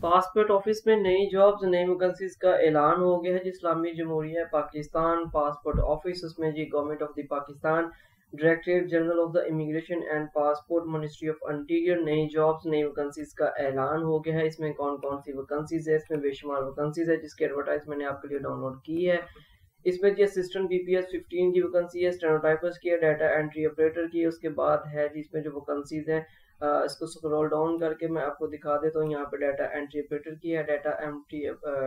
Passport office में नई jobs नई वैकेंसीज का ऐलान हो गया है जी। इस्लामी जमहूरिया पाकिस्तान पासपोर्ट ऑफिस उसमें जी government of the Pakistan directorate general of the immigration and passport ministry of interior नई जॉब्स नई वैकेंसीज का ऐलान हो गया है। इसमें कौन कौन सी वैकेंसीज है, इसमें बेशुमार वैकेंसीज है जिसकी एडवर्टाइज मैंने आपके लिए डाउनलोड की है। इसमें जी असिस्टेंट बीपीएस 15 की वैकेंसी है, स्टेनोटाइपर्स की है, डाटा एंट्री ऑपरेटर की है। उसके बाद है जी इसमें जो वैकेंसीज हैं इसको स्क्रॉल डाउन करके मैं आपको दिखा देता हूँ। यहाँ पे डाटा एंट्री ऑपरेटर की है, डाटा एंट्री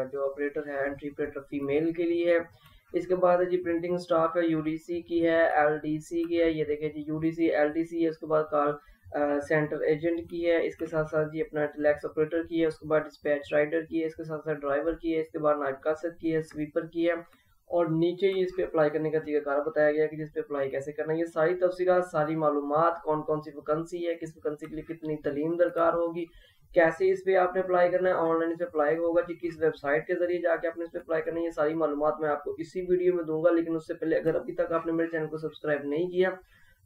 जो ऑपरेटर है एंट्री ऑपरेटर फीमेल के लिए है। इसके बाद है जी प्रिंटिंग स्टाफ है, यूडीसी की है, एलडीसी की है। ये देखिए जी यूडीसी एलडीसी है। उसके बाद कॉल सेंटर एजेंट की है। इसके साथ साथ जी अपना टेलेक्स ऑपरेटर की है। उसके बाद डिस्पैच राइडर की है। इसके साथ साथ ड्राइवर की है। इसके बाद नायब कासद की है, स्वीपर की है। और नीचे ही इस पे अप्लाई करने का तरीकाकार बताया गया कि जिस पे अप्लाई कैसे करना है। ये सारी तफसीलात सारी मालूमात कौन कौन सी वैकेंसी है, किस वैकेंसी के लिए कितनी तालीम दरकार होगी, कैसे इस पे आपने अप्लाई करना है, ऑनलाइन इस पे अप्लाई होगा कि किस वेबसाइट के जरिए जाके आपने इस पे अप्लाई करना है, ये सारी मालूमात मैं आपको इसी वीडियो में दूंगा। लेकिन उससे पहले अगर अभी तक आपने मेरे चैनल को सब्सक्राइब नहीं किया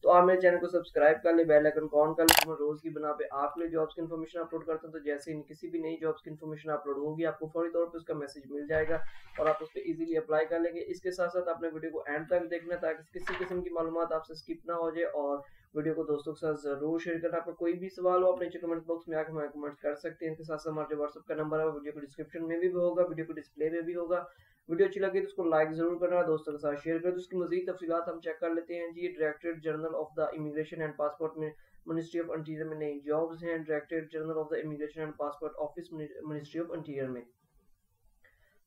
तो आप मेरे चैनल को सब्सक्राइब कर ले, बेल आइकन ऑन कर ले। तो मैं रोज की बना पे आपके लिए जॉब्स की इन्फॉर्मेशन अपलोड करता हूँ। तो जैसे ही किसी भी नई जॉब्स की इन्फॉर्मेशन अपलोड होगी आपको फौरी तौर पे उसका मैसेज मिल जाएगा और आप उस पर इजीली अप्लाई कर लेंगे। इसके साथ साथ आपने वीडियो को एंड तक देखना ताकि किसी किस्म की मालूमात आपसे स्किप ना हो जाए। और वीडियो को दोस्तों के साथ जरूर शेयर करना। आपका कोई भी सवाल हो आप नीचे कमेंट बॉक्स में आकर हमें कमेंट कर सकते हैं। इसके साथ साथ हमारा जो व्हाट्सएप का नंबर है वो वीडियो को डिस्क्रिप्शन में भी होगा, वीडियो को डिस्प्ले में भी होगा। वीडियो अच्छी लगी तो उसको लाइक जरूर करना, दोस्तों के साथ शेयर कर दो। उसकी मजीद तफसीलात हम चेक कर लेते हैं जी। Directorate general of the immigration and passport में मिनिस्ट्री ऑफ इंटीरियर में नई जॉब्स हैं। Directorate general of the immigration and passport office ministry of interior में।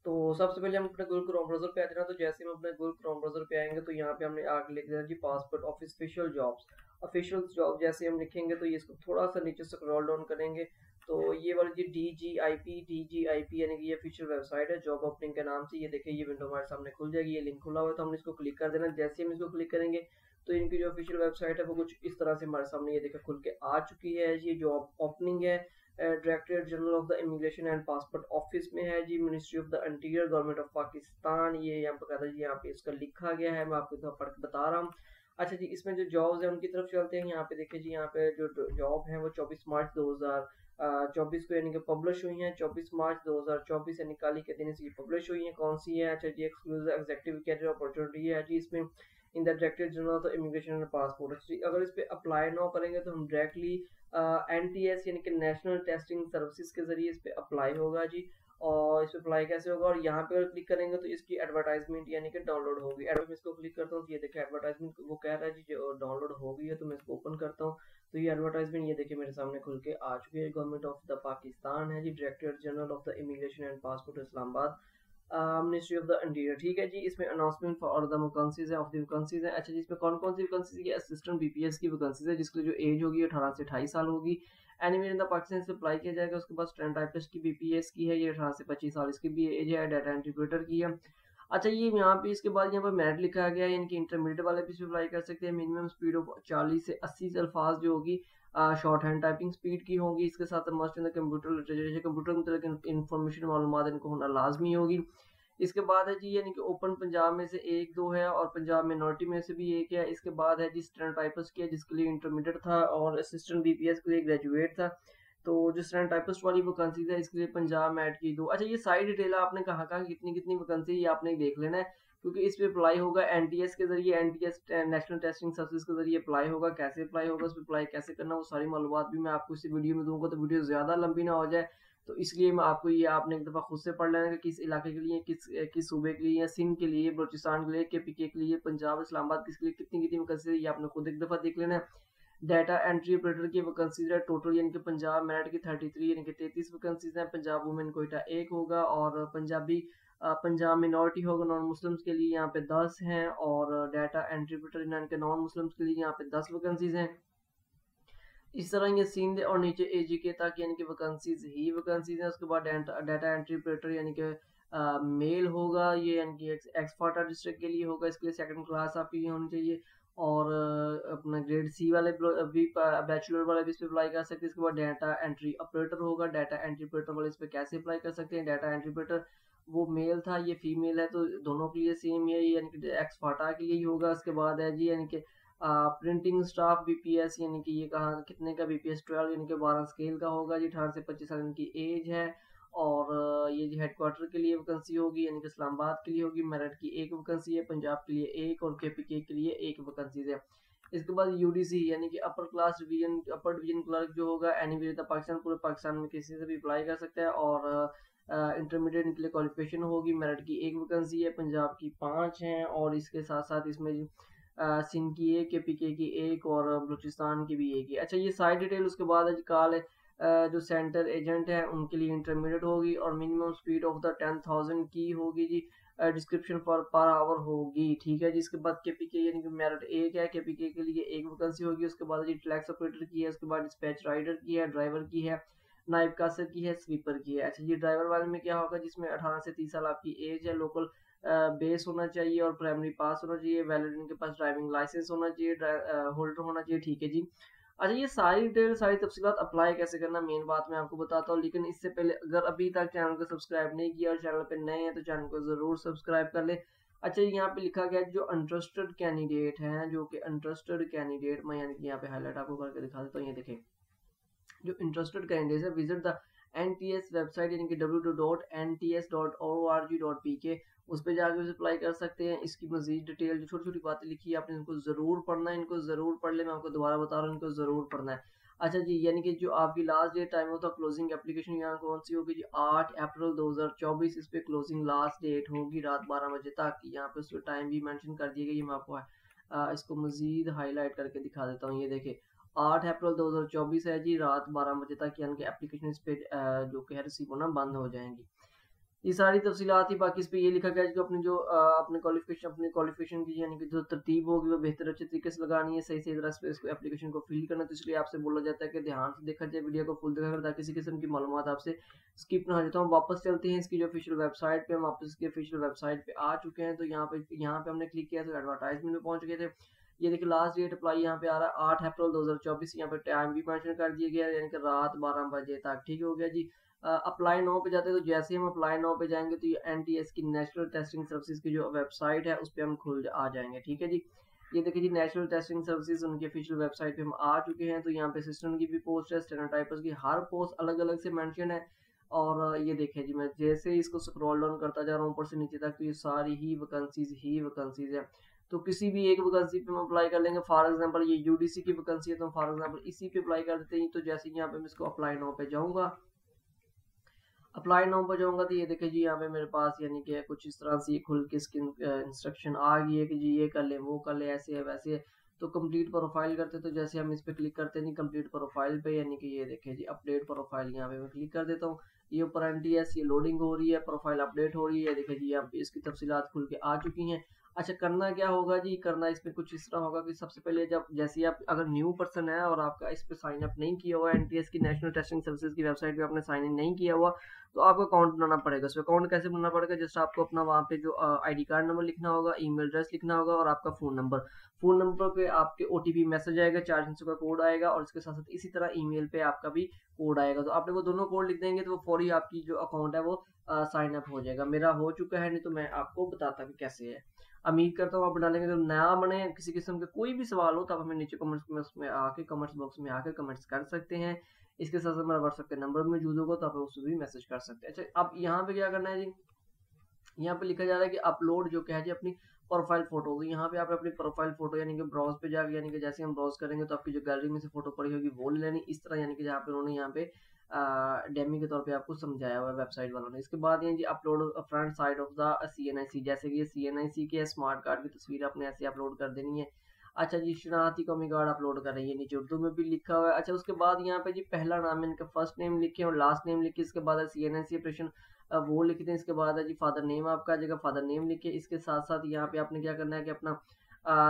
तो सबसे पहले हम अपने गूगल क्रोम ब्राउज़र पे आते हैं ना। तो जैसे हम अपने गूगल क्रोम ब्राउज़र पे आएंगे तो यहाँ पे हमने आगे लिख दिया जी passport office official jobs. Official job जैसे हम लिखेंगे तो ये इसको थोड़ा सा नीचे स्क्रॉल डाउन करेंगे तो ये वाली जी DGIP यानी कि ये ऑफिशियल वेबसाइट है जॉब ओपनिंग के नाम से। ये देखिए ये विंडो हमारे सामने खुल जाएगी, ये लिंक खुला हुआ है तो हमने इसको क्लिक कर देना। जैसे हम इसको क्लिक करेंगे तो इनकी जो ऑफिशियल वेबसाइट है वो कुछ इस तरह से हमारे सामने ये देखिए खुल के आ चुकी है। ये जॉब ओपनिंग है directorate general of the immigration and passport office में है जी, ministry of the interior government of Pakistan. ये यहाँ पर कहता है जी यहाँ पे इसका लिखा गया है, मैं आपको पढ़ के बता रहा हूँ। अच्छा जी इसमें जो जॉब्स हैं उनकी तरफ चलते हैं। यहाँ पे देखिए जी यहाँ पे जो जॉब है वो 24 मार्च 2024 को यानी कि पब्लिश हुई है। 24 मार्च 2024 यानी कल ही के दिन से पब्लिश हुई है। कौन सी है? अच्छा जी एक्सक्लूसिव एग्जीक्यूटिव कैरियर अपॉर्चुनिटी है जी इसमें in the directorate general of the immigration and passport. अगर इस पे अप्लाई ना करेंगे तो हम डायरेक्टली NTS यानी कि नेशनल टेस्टिंग सर्विसेज के जरिए इस पे अप्लाई होगा जी। और इस पे अप्लाई कैसे होगा और यहाँ पे अगर क्लिक करेंगे तो इसकी एडवर्टाइजमेंट यानी कि डाउनलोड होगी। एडवर्टाइजमेंट इसको क्लिक करता हूँ तो ये देखिए एडवर्टाइजमेंट वो कह रहा है जी जो डाउनलोड हो गई है। तो मैं इसको ओपन करता हूँ तो ये एडवर्टाइजमेंट ये देखिए मेरे सामने खुल के आ चुकी है। गवर्नमेंट ऑफ द पाकिस्तान है जी, director general of the immigration and passport Islamabad ministry of the interior. ठीक है जी इसमें अनाउंसमेंट फॉर द वैकेंसीज है ऑफ द वैकेंसीज है। अच्छा जी इसमें कौन कौन सी वैकेंसीज है? असिस्टेंट बीपीएस की वैकेंसीज है जिसकी जो एज होगी 18 से 28 साल होगी। एनीवेयर इन द पाकिस्तान से अप्लाई किया जाएगा। उसके बाद स्टैंड टाइपिस्ट की बीपीएस की है, ये 18 से 25 साल इसकी भी एज है। डाटा इंटीग्रेटर की है। अच्छा ये यहाँ पे इसके बाद यहाँ पर मेरिट लिखा गया है यानी कि इंटरमीडिएट वाले भी इस पे अप्लाई कर सकते हैं। मिनिमम स्पीड ऑफ 40 से 80 अल्फाज जो होगी शॉर्ट हैंड टाइपिंग स्पीड की होगी। इसके साथ must in the computer literature, computer मतलब इन्फॉर्मेशन मालूमात इनको होना लाजमी होगी। इसके बाद है जी यानी कि ओपन पंजाब में से एक दो है और पंजाब मिनॉरिटी में से भी एक है। इसके बाद है जी स्टेनोटाइपिस्ट की है जिसके लिए इंटरमीडिएट था और असिस्टेंट बीपीएस के लिए ग्रेजुएट था। तो जो स्टेनोटाइपिस्ट वाली वैकेंसी है इसके लिए पंजाब मैट की दो। अच्छा ये सारी डिटेल आपने कहाँ कहाँ कितनी कितनी वैकेंसी ये आपने देख लेना है क्योंकि इस पे अप्लाई होगा एनटीएस के जरिए, एनटीएस नेशनल टेस्टिंग सर्विस के जरिए अप्लाई होगा। कैसे अप्लाई होगा, उस पर अप्लाई कैसे करना, वो सारी मालूमात भी मैं आपको इसी वीडियो में दूंगा तो वीडियो ज़्यादा लंबी ना हो जाए। तो इसलिए मैं आपको ये आपने एक दफ़ा खुद से पढ़ लेना कि किस इलाके के लिए, किस सूबे के लिए, या सिंध के लिए, बलूचिस्तान के लिए, KPK के लिए, पंजाब इस्लामाबाद किसके लिए कितनी कितनी वैकेंसी है ये आपने खुद एक दफ़ा देख लेना है। डाटा एंट्री ऑपरेटर की वैकेंसीज है टोटल यानी कि पंजाब मेरिट की 33 यानी कि 33 वैकेंसीज हैं। पंजाब वुमेन कोयटा एक होगा और पंजाब मिनॉरिटी होगा नॉन मुस्लिम्स के लिए यहाँ पे 10 हैं और डाटा एंट्री ऑपरेटर यानी कि नॉन मुस्लिम्स के लिए यहाँ पे 10 वैकेंसीज हैं। इस तरह ये सिंध और नीचे AGK तक यानी कि वैकेंसीज ही वैकेंसीज हैं। उसके बाद डाटा एंट्री ऑपरेटर यानी कि मेल होगा ये यानी कि एक्सपर्टा डिस्ट्रिक्ट के लिए होगा। इसके लिए सेकंड क्लास आपकी होनी चाहिए और अपना ग्रेड C वाले भी बैचलर वाले भी इस पे अप्लाई कर सकते हैं। इसके बाद डाटा एंट्री ऑपरेटर होगा। डाटा एंट्री ऑपरेटर वाले इस पे कैसे अप्लाई कर सकते हैं? डाटा एंट्री ऑपरेटर वो मेल था, ये फीमेल है, तो दोनों के लिए सेम है यानी कि एक्सपर्टा के लिए ही होगा। उसके बाद है जी यानी कि प्रिंटिंग स्टाफ BPS यानी कि ये कहाँ कितने का BPS 12 यानी कि 12 स्केल का होगा जी। 18 से 25 साल इनकी एज है और ये जो हेडक्वार्टर के लिए वैकेंसी होगी यानी कि इस्लामाबाद के लिए होगी। मेरठ की एक वैकेंसी है, पंजाब के लिए एक और केपीके के लिए एक वैकेंसी है। इसके बाद यूडीसी यानी कि upper class division upper division clerk जो होगा एनी पाकिस्तान, पूरे पाकिस्तान में किसी से भी अप्लाई कर सकता है। और इंटरमीडिएट के लिए क्वालिफिकेशन होगी। मेरठ की एक वैकेंसी है, पंजाब की 5 हैं और इसके साथ साथ इसमें सिंध की एक, केपीके की एक और बलूचिस्तान की भी एक है। अच्छा, ये सारी डिटेल उसके बाद कॉल जो सेंटर एजेंट है उनके लिए इंटरमीडिएट होगी और मिनिमम स्पीड ऑफ द 10,000 की होगी जी। डिस्क्रिप्शन फॉर पर आवर होगी, ठीक है जी। इसके बाद केपीके यानी कि मेरिट एक है, केपीके के लिए एक वैकेंसी होगी। उसके बाद जी ट्रैक्स ऑपरेटर की है, उसके बाद डिस्पैच राइडर की है, ड्राइवर की है, नाइब कासर की है, स्वीपर की है। अच्छा, ये ड्राइवर वाले में क्या होगा, जिसमें 18 से 30 साल आपकी एज है, लोकल बेस होना चाहिए और प्राइमरी पास होना चाहिए, वैलिड इनके पास ड्राइविंग लाइसेंस होना चाहिए, होल्डर होना चाहिए, ठीक है जी। अच्छा, ये सारी डिटेल सारी तफसीलात अप्लाई कैसे करना मेन बात मैं आपको बताता हूँ, लेकिन इससे पहले अगर अभी तक चैनल को सब्सक्राइब नहीं किया और चैनल पे नए हैं तो चैनल को जरूर सब्सक्राइब कर ले। अच्छा, यहाँ पे लिखा गया जो इंटरेस्टेड कैंडिडेट हैं, जो कि इंटरेस्टेड कैंडिडेट मैं यानी कि यहाँ पे हाईलाइट आपको करके दिखा देता हूँ। ये देखें, जो इंटरेस्टेड कैंडिडेट है विजिट द NTS वेबसाइट यानी कि www.nts.org.pk, उस पर जाकर उसे अप्लाई कर सकते हैं। इसकी मजीद डिटेल जो छोटी छोटी बातें लिखी है आपने इनको जरूर पढ़ना है, इनको जरूर पढ़ ले, मैं आपको दोबारा बता रहा हूँ, इनको जरूर पढ़ना है। अच्छा जी, यानी कि जो आपकी लास्ट डेट टाइम होता है क्लोजिंग एप्लीकेशन यहाँ कौन सी होगी जी, 8 अप्रैल 2024 इस पे क्लोजिंग लास्ट डेट होगी रात 12 बजे तक। यहाँ पे उसका टाइम भी मेंशन कर दिया गया, ये मैं आपको इसको मजीद हाईलाइट करके दिखा देता हूँ। ये देखिए 8 अप्रैल 2024 है जी, रात 12 बजे तक यानी कि एप्लीकेशन इस पे जो कि है रिसीव होना बंद हो जाएंगी। ये सारी तफसीलात ही, बाकी इस पे ये लिखा गया है कि अपनी जो अपने क्वालिफिकेशन की यानी कि जो तरतीब होगी वो बेहतर अच्छे तरीके से लगानी है, सही सही तरह से इसको एप्लीकेशन को फिल करना। तो इसलिए आपसे बोला जाता है कि ध्यान से देखा जाए, वीडियो को फुल देखा ताकि किसी किस्म की मालूमात आपसे स्किप ना हो जाए। तो हम वापस चलते हैं इसकी जो ऑफिशियल वेबसाइट पे, हम वापस इसकी ऑफिशियल वेबसाइट पे आ चुके हैं। तो यहाँ पे हमने क्लिक किया तो एडवर्टाइजमेंट में पहुंच गए थे। ये देखिए लास्ट डेट अप्लाई यहाँ पे आ रहा है 8 अप्रैल 2024, यहाँ पे टाइम भी मेंशन कर दिया गया यानी कि रात 12 बजे तक, ठीक हो गया जी। अप्लाई नाउ पे जाते हैं, तो जैसे हम अप्लाई नाउ पे जाएंगे तो ये NTS की नेशनल टेस्टिंग सर्विसेज की जो वेबसाइट है उस पर हम खुल आ जाएंगे, ठीक है जी। ये देखिए जी नेशनल टेस्टिंग सर्विसेज उनकी ऑफिशियल वेबसाइट पे हम आ चुके हैं। तो यहाँ पे असिस्टेंट की भी पोस्ट है, स्टेनोटाइपर्स की हर पोस्ट अलग अलग से मेंशन है। और ये देखिए जी मैं जैसे ही इसको स्क्रॉल डाउन करता जा रहा हूँ ऊपर से नीचे तक, तो ये सारी ही वैकेंसीज है। तो किसी भी एक वैकेंसी पे हम अप्लाई कर लेंगे। फॉर एग्जांपल ये यूडीसी की वैकेंसी है तो फॉर एग्जांपल इसी पे अप्लाई कर देते हैं। तो जैसे यहाँ पे मैं इसको अप्लाई नाउ पे जाऊंगा, अप्लाई नाउ पर जाऊंगा तो ये देखिए जी यहाँ पे मेरे पास यानी कि कुछ इस तरह से ये खुल के इसकी इंस्ट्रक्शन आ गई है कि जी ये कर ले, वो कर ले, ऐसे है वैसे है। तो कंप्लीट प्रोफाइल करते तो जैसे हम इस पे क्लिक करते हैं जी कंप्लीट प्रोफाइल पे, यानी कि ये देखिए जी अपडेट प्रोफाइल, यहाँ पे मैं क्लिक कर देता हूँ। ये ऊपर NTS ये लोडिंग हो रही है, प्रोफाइल अपडेट हो रही है। देखिए जी यहाँ पे इसकी तफसीलात खुल के आ चुकी हैं। अच्छा, करना क्या होगा जी, करना इसमें कुछ इस तरह होगा कि सबसे पहले जब जैसे आप अगर न्यू पर्सन है और आपका इस पे साइन अप नहीं किया हुआ, NTS की नेशनल टेस्टिंग सर्विसेज की वेबसाइट पे आपने साइन इन नहीं किया हुआ, तो आपको अकाउंट बनाना पड़ेगा। उसमें अकाउंट कैसे बनाना पड़ेगा, जस्ट आपको अपना वहाँ पे जो ID कार्ड नंबर लिखना होगा, ईमेल एड्रेस लिखना होगा और आपका फ़ोन नंबर पे आपके OTP मैसेज आएगा, 4 डिजिट का कोड आएगा और इसके साथ साथ इसी तरह ईमेल पे आपका भी कोड आएगा। तो आपने वो दोनों कोड लिख देंगे तो वो फौरी आपकी जो अकाउंट है वो साइन अप हो जाएगा। मेरा हो चुका है, नहीं तो मैं आपको बताता कि कैसे है। उम्मीद करता हूँ आप बना लेंगे। तो नया बने, किसी किस्म के कोई भी सवाल हो तो आप हमें नीचे कमेंट्स बॉक्स में आके कमेंट्स कर सकते हैं। इसके साथ साथ मेरा व्हाट्सएप का नंबर मौजूद होगा तो आप उससे भी मैसेज कर सकते हैं। अच्छा, अब यहाँ पे क्या करना है जी, यहाँ पे लिखा जा रहा है कि अपलोड जो क्या है जी अपनी प्रोफाइल फोटो। तो यहाँ पे आप अपनी प्रोफाइल फोटो यानी कि ब्राउज पे जाकर, यानी कि जैसे हम ब्राउज करेंगे तो आपकी जो गैलरी में से फोटो पड़ी होगी वो ले लेनी इस तरह, यानी कि जहाँ पे उन्होंने यहाँ पे डेमी के तौर पे आपको समझाया हुआ है वेबसाइट वालों ने। इसके बाद ये जी upload front side of the CNIC, जैसे कि ये CNIC के स्मार्ट कार्ड की तस्वीर आपने ऐसे अपलोड कर देनी है। अच्छा जी, शनाख्ती कौमी कार्ड अपलोड कर रही है, नीचे उर्दू में भी लिखा हुआ है। अच्छा, उसके बाद यहाँ पे जी पहला नाम इनका फर्स्ट नेम लिखे और लास्ट नेम लिखे, इसके बाद CNIC ऑपरेशन वो लिख दें। इसके बाद है जी फादर नेम आपका जगह फादर नेम लिखे। इसके साथ साथ यहाँ पे आपने क्या करना है कि अपना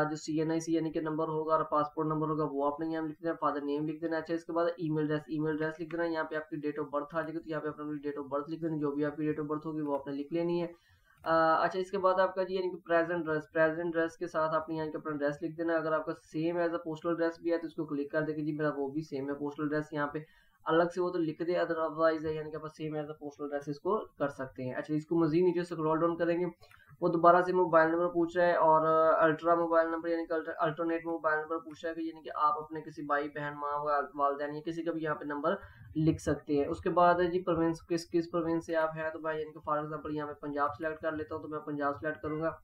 जो CNIC यानी कि नंबर होगा और पासपोर्ट नंबर होगा वो आपने यहाँ लिख देना, फादर नेम लिख देना। अच्छा, इसके बाद ईमेल एड्रेस लिख देना। यहाँ पे आपकी डेट ऑफ बर्थ आ जाएगी तो यहाँ पे अपनी डेट ऑफ बर्थ लिख देनी, जो भी आपकी डेट ऑफ बर्थ होगी वो आपने लिख लेनी है। अच्छा, इसके बाद आपका जी यानी कि प्रेजेंट ड्रेस के साथ आपने यहाँ के अपना ड्रेस लिख देना। अगर आपका same as a postal address भी है तो इसको क्लिक कर देंगे जी मेरा वो भी सेम है पोस्टल ड्रेस। यहाँ पे अलग से वो तो लिख दे, अदरवाइज यानी कि आप सेम एज पोस्टल एड्रेस इसको कर सकते हैं। अच्छा, इसको मजीद नीचे स्क्रॉल डाउन करेंगे, वो दोबारा से मोबाइल नंबर पूछ रहा है और अल्ट्रा मोबाइल नंबर यानी कि अल्टरनेट मोबाइल नंबर पूछ रहा है कि यानी कि आप अपने किसी भाई बहन माँ वालदैन या किसी का भी यहाँ पे नंबर लिख सकते हैं। उसके बाद है जी प्रोविंस, किस किस प्रोविंस से आप हैं, तो मैं यानी कि फॉर एग्जांपल यहाँ पे पंजाब सेलेक्ट कर लेता हूँ, तो मैं पंजाब सेलेक्ट करूंगा।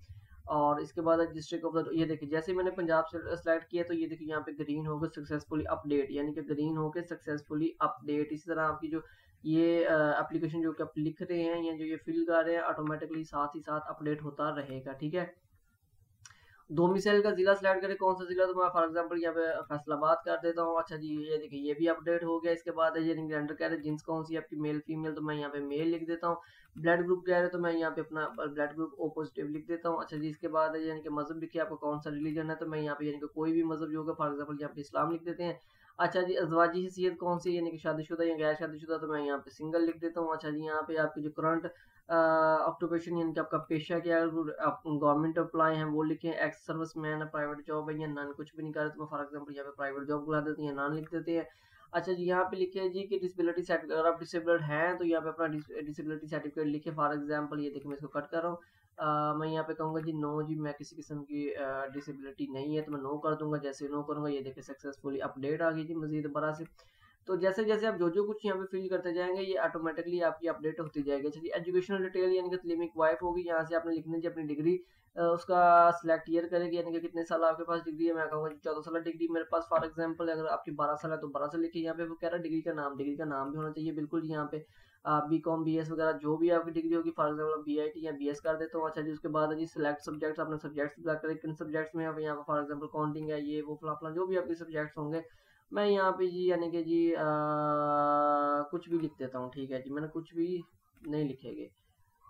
और इसके बाद डिस्ट्रिक्ट ऑफ द, ये देखिए जैसे मैंने पंजाब से सेलेक्ट किया तो ये देखिए यहाँ पे ग्रीन होगा सक्सेसफुली अपडेट, यानी कि ग्रीन होकर सक्सेसफुली अपडेट। इसी तरह आपकी जो ये एप्लीकेशन जो कि आप लिख रहे हैं या जो ये फिल कर रहे हैं ऑटोमेटिकली साथ ही साथ अपडेट होता रहेगा। ठीक है, डोमिसाइल का जिला सिलेक्ट करें, कौन सा जिला, तो मैं फॉर एग्जांपल यहाँ पे फैसलाबाद कर देता हूँ। अच्छा जी, ये देखिए ये भी अपडेट हो गया। इसके बाद ये जेंडर कह रहे हैं जिन्स कौन सी आपकी मेल फीमेल, तो मैं यहाँ पे मेल लिख देता हूँ। ब्लड ग्रुप कह रहे हैं तो मैं यहाँ पे अपना ब्लड ग्रुप ओ पॉजिटिव लिख देता हूँ। अच्छा जी, इसके बाद यानी कि मजहब लिखिए आपको कौन सा रिलीजन है, तो मैं यहाँ पे यानी कि कोई भी मजहब जो होगा, फॉर एग्जाम्पल यहाँ पे इस्लाम लिख देते हैं। अच्छा जी, अजवाजी हैसियत कौन सी, यानी कि शादीशुदा या गैर शादीशुदा, तो मैं यहाँ पे सिंगल लिख देता हूँ। अच्छा जी, यहाँ पे आपकी जो करंट ऑक्यूपेशन यानी कि आपका पेशा क्या है, आप गवर्नमेंट एम्प्लॉय हैं वो लिखें, एक्स सर्विस मैन है, प्राइवेट जॉब है या नॉन, कुछ भी नहीं कर रहे तो मैं फॉर एग्जांपल यहाँ पे प्राइवेट जॉब बुला देते हैं, नॉन लिख देते हैं। अच्छा जी, यहाँ पे लिखे जी कि डिसेबिलिटी सर्टिफिकेट, अगर आप डिसेबल्ड हैं तो यहाँ पे अपना डिसेबिलिटी सर्टिफिकेट लिखे। फॉर एग्जांपल ये देखिए मैं इसको कट कर रहा हूँ, मैं यहाँ पे कहूँगा जी नो जी, मैं किसी किस्म की डिसेबिलिटी नहीं है, तो मैं नो कर दूंगा। जैसे नो करूँगा ये देखिए सक्सेसफुली अपडेट आ गई जी मजीद दोबारा से। तो जैसे जैसे आप जो जो कुछ यहाँ पे फिल करते जाएंगे ये ऑटोमेटिकली आपकी अपडेट होती जाएगी। चलिए, एजुकेशनल डिटेल यानी कि तलीमिक वाइफ होगी, यहाँ से आपने लिखनी जी अपनी डिग्री, उसका सिलेक्ट ईयर करेगी, यानी कि कितने साल आपके पास डिग्री है। मैं कहूँगा 14 साल डिग्री मेरे पास फॉर एग्जांपल, अगर आपकी 12 साल है तो 12 साल लिखिए। यहाँ पे वो कह रहा है डिग्री का नाम भी होना चाहिए बिल्कुल यहाँ पे, बी कॉम बी एस वगैरह जो भी आपकी डिग्री होगी, for example B I T या बी एस कर देता हूँ। अच्छा जी, उसके बाद जी सिलेक्ट सब्जेक्ट्स, आपने सब्जेक्ट्स सिलेक्ट करें, किन सब्जेक्ट्स में यहाँ पे फॉर एग्जाम्पल काउंटिंग है, ये वो फला फला जो भी आपके सब्जेक्ट्स होंगे, मैं यहाँ पे जी यानी कि जी कुछ भी लिख देता हूँ। ठीक है जी, मैंने कुछ भी नहीं लिखेंगे,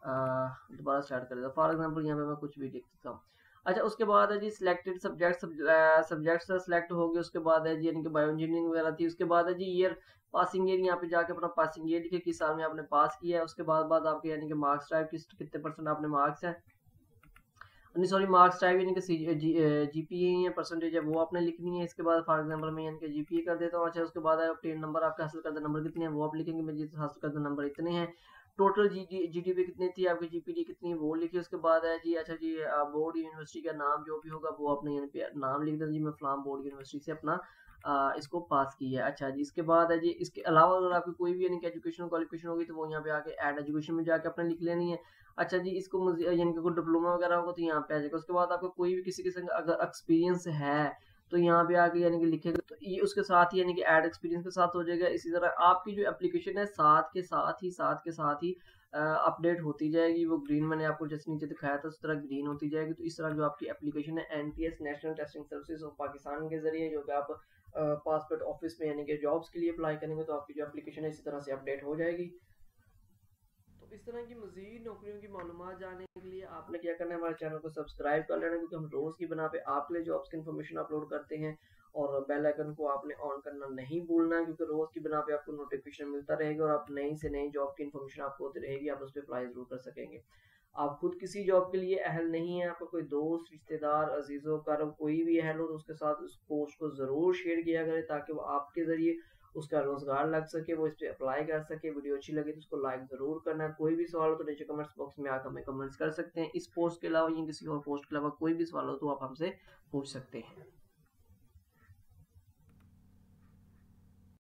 दोबारा स्टार्ट कर देता हूँ। फॉर एग्जांपल यहाँ पे मैं कुछ भी लिख देता हूँ। अच्छा, उसके बाद है जी सिलेक्टेड सब्जेक्ट्स सेलेक्ट हो गए। उसके बाद है जी यानी कि बायो इंजीनियरिंग वगैरह थी। उसके बाद है जी ईयर, पासिंग ईयर, यहाँ पे जाके अपना पासिंग ईयर लिखे किस साल में आपने पास किया है। उसके बाद आपके यानी कि मार्क्स टाइप कितने परसेंट आपने मार्क्स है, नहीं सॉरी मार्क्स टाइप यानी कि जीपीए या परसेंटेज है वो आपने लिखनी है। इसके बाद फॉर एग्जांपल मैं यानी कि जीपीए कर देता हूँ। अच्छा, उसके बाद ऑब्टेन नंबर, आपके हासिल करते नंबर कितने हैं वो आप लिखेंगे, मैं जिस हासिल करते नंबर इतने हैं। टोटल जीडीपी कितनी थी आपकी, जीपीडी कितनी है वो लिखिए। उसके बाद है जी अच्छा जी बोर्ड यूनिवर्सिटी का नाम जो भी होगा वो अपने यहाँ पे नाम लिख दें जी, मैं फलाम बोर्ड यूनिवर्सिटी से अपना इसको पास किया है। अच्छा जी, इसके बाद है जी इसके अलावा अगर आपकी कोई भी यानी कि एजुकेशन क्वालिफिकेशन होगी तो वो यहाँ पे आके ऐड एजुकेशन में जाके अपने लिख लेनी है। अच्छा जी, इसको यानी कि कोई डिप्लोमा वगैरह होगा तो यहाँ पे आ जाएगा। उसके बाद आपको कोई भी किसी किस्म का अगर एक्सपीरियंस है तो यहाँ पे आके यानी कि लिखेगा, तो ये उसके साथ ही यानी कि ऐड एक्सपीरियंस के साथ हो जाएगा। इसी तरह आपकी जो एप्लीकेशन है साथ के साथ ही अपडेट होती जाएगी। वो ग्रीन मैंने आपको जैसे नीचे दिखाया था उस तरह ग्रीन होती जाएगी। तो इस तरह जो आपकी एप्लीकेशन है NTS national testing services of Pakistan के जरिए जो कि आप पासपोर्ट ऑफिस में यानी कि जॉब्स के लिए अप्लाई करेंगे तो आपकी जो एप्लीकेशन है इसी तरह से अपडेट हो जाएगी। तो इस तरह की मजीद नौकरियों की मालूमात जानने के लिए आपने क्या करना है, हमारे चैनल को सब्सक्राइब कर लेना, क्योंकि हम रोज़ की बना पे आपके लिए जॉब्स की इन्फॉर्मेशन अपलोड करते हैं। और बेल आइकन को आपने ऑन करना नहीं भूलना, क्योंकि रोज़ की बना पे आपको नोटिफिकेशन मिलता रहेगा और आप नई से नई जॉब की इन्फॉर्मेशन आपको होती रहेगी, आप उस पर अप्लाई ज़रूर कर सकेंगे। आप खुद किसी जॉब के लिए अहल नहीं है, आपका कोई दोस्त रिश्तेदार अजीज़ों कारम कोई भी अहल हो तो उसके साथ उस पोस्ट को ज़रूर शेयर किया करें, ताकि वो आपके ज़रिए उसका रोजगार लग सके, वो इस पर अप्लाई कर सके। वीडियो अच्छी लगे तो उसको लाइक जरूर करना है। कोई भी सवाल हो तो नीचे कमेंट्स बॉक्स में आकर हमें कमेंट्स कर सकते हैं। इस पोस्ट के अलावा या किसी और पोस्ट के अलावा कोई भी सवाल हो तो आप हमसे पूछ सकते हैं।